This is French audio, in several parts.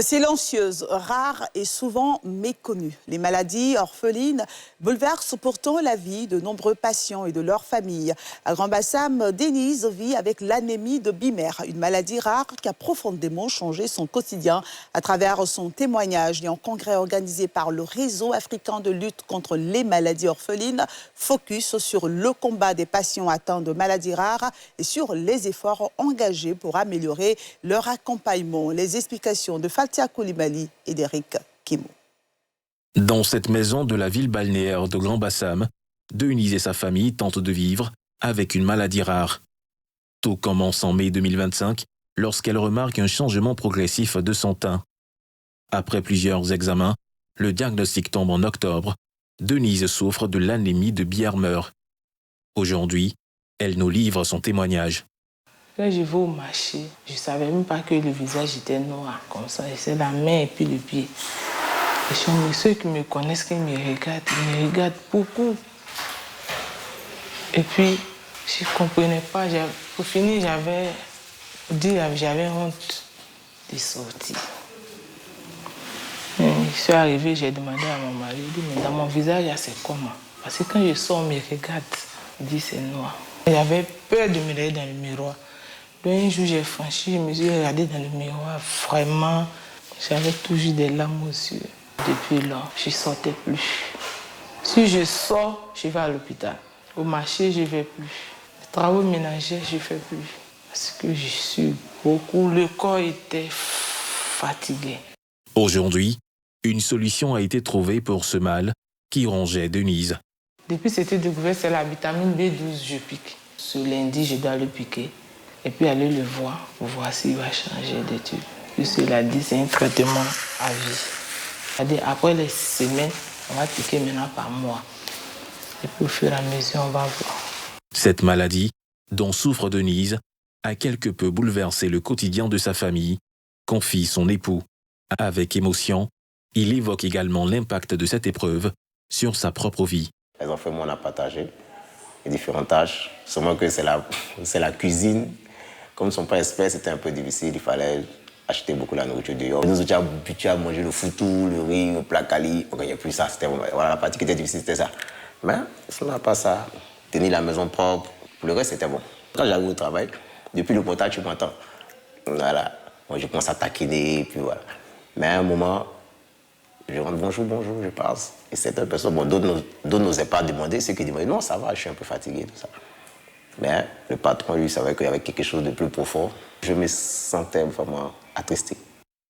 Silencieuse, rare et souvent méconnue. Les maladies orphelines bouleversent pourtant la vie de nombreux patients et de leurs familles. À Grand-Bassam, Denise vit avec l'anémie de Bimer, une maladie rare qui a profondément changé son quotidien. À travers son témoignage et en congrès organisé par le Réseau africain de lutte contre les maladies orphelines, focus sur le combat des patients atteints de maladies rares et sur les efforts engagés pour améliorer leur accompagnement. Les explications de Fatia Koulibaly et d'Eric Kimou. Dans cette maison de la ville balnéaire de Grand-Bassam, Denise et sa famille tentent de vivre avec une maladie rare. Tout commence en mai 2025, lorsqu'elle remarque un changement progressif de son teint. Après plusieurs examens, le diagnostic tombe en octobre. Denise souffre de l'anémie de Bimer. Aujourd'hui, elle nous livre son témoignage. Quand je vais au marché, je ne savais même pas que le visage était noir comme ça. C'est la main et puis le pied. Et ceux qui me connaissent, qui me regardent beaucoup. Et puis, je ne comprenais pas. Pour finir, j'avais honte de sortir. Je suis arrivée, j'ai demandé à mon mari, il dit, mais dans mon visage, c'est comment? Parce que quand je sors, on me regarde, il dit c'est noir. J'avais peur de me regarder dans le miroir. Un jour, j'ai franchi, je me suis regardée dans le miroir. Vraiment, j'avais toujours des larmes aux yeux. Depuis là, je ne sortais plus. Si je sors, je vais à l'hôpital. Au marché, je ne vais plus. Les travaux ménagers, je ne fais plus. Parce que je suis beaucoup. Le corps était fatigué. Aujourd'hui, une solution a été trouvée pour ce mal qui rongeait Denise. Depuis que c'était découvert, c'est la vitamine B12, je pique. Ce lundi, je dois le piquer. Et puis aller le voir pour voir s'il va changer d'étude. Puisqu'il a dit c'est un traitement à vie. C'est-à-dire après les semaines, on va piquer maintenant par mois. Et puis au fur et à mesure, on va voir. Cette maladie, dont souffre Denise, a quelque peu bouleversé le quotidien de sa famille, confie son époux. Avec émotion, il évoque également l'impact de cette épreuve sur sa propre vie. Les enfants, moi, on a partagé les différentes tâches. Seulement que c'est la cuisine. Comme ils ne sont pas experts, c'était un peu difficile. Il fallait acheter beaucoup la nourriture dehors. Nous étions habitués à manger le foutou, le riz, le plat cali. On ne gagnait plus ça. Voilà, la partie qui était difficile, c'était ça. Mais si on n'a pas ça, tenir la maison propre, pour le reste, c'était bon. Quand j'arrive au travail, depuis le contact, tu m'entends. Voilà. Moi, je commence à taquiner, puis voilà. Mais à un moment, je rentre, bonjour, je passe. Et certaines personnes, bon, d'autres n'osaient pas demander. Ceux qui demandaient, non, ça va, je suis un peu fatigué, tout ça. Mais le patron, lui, savait qu'il y avait quelque chose de plus profond. Je me sentais vraiment attristé.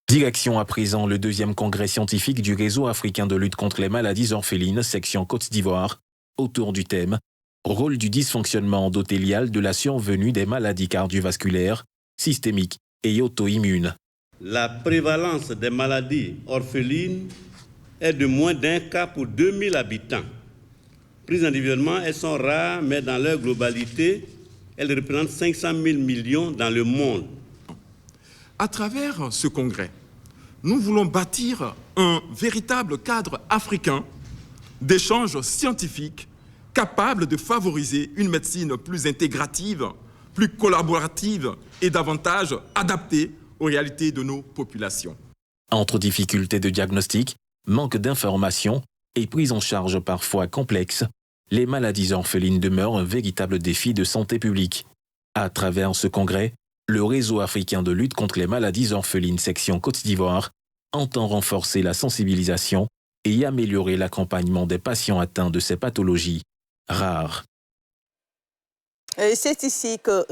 Direction à présent le 2e congrès scientifique du Réseau africain de lutte contre les maladies orphelines, section Côte d'Ivoire, autour du thème « Rôle du dysfonctionnement endothélial de la survenue des maladies cardiovasculaires, systémiques et auto-immunes ». La prévalence des maladies orphelines est de moins d'1 cas pour 2000 habitants. Prises individuellement, elles sont rares, mais dans leur globalité, elles représentent 500 000 millions dans le monde. À travers ce congrès, nous voulons bâtir un véritable cadre africain d'échanges scientifiques capable de favoriser une médecine plus intégrative, plus collaborative et davantage adaptée aux réalités de nos populations. Entre difficultés de diagnostic, manque d'informations et prise en charge parfois complexe, les maladies orphelines demeurent un véritable défi de santé publique. À travers ce congrès, le Réseau africain de lutte contre les maladies orphelines section Côte d'Ivoire entend renforcer la sensibilisation et améliorer l'accompagnement des patients atteints de ces pathologies rares. C'est ici que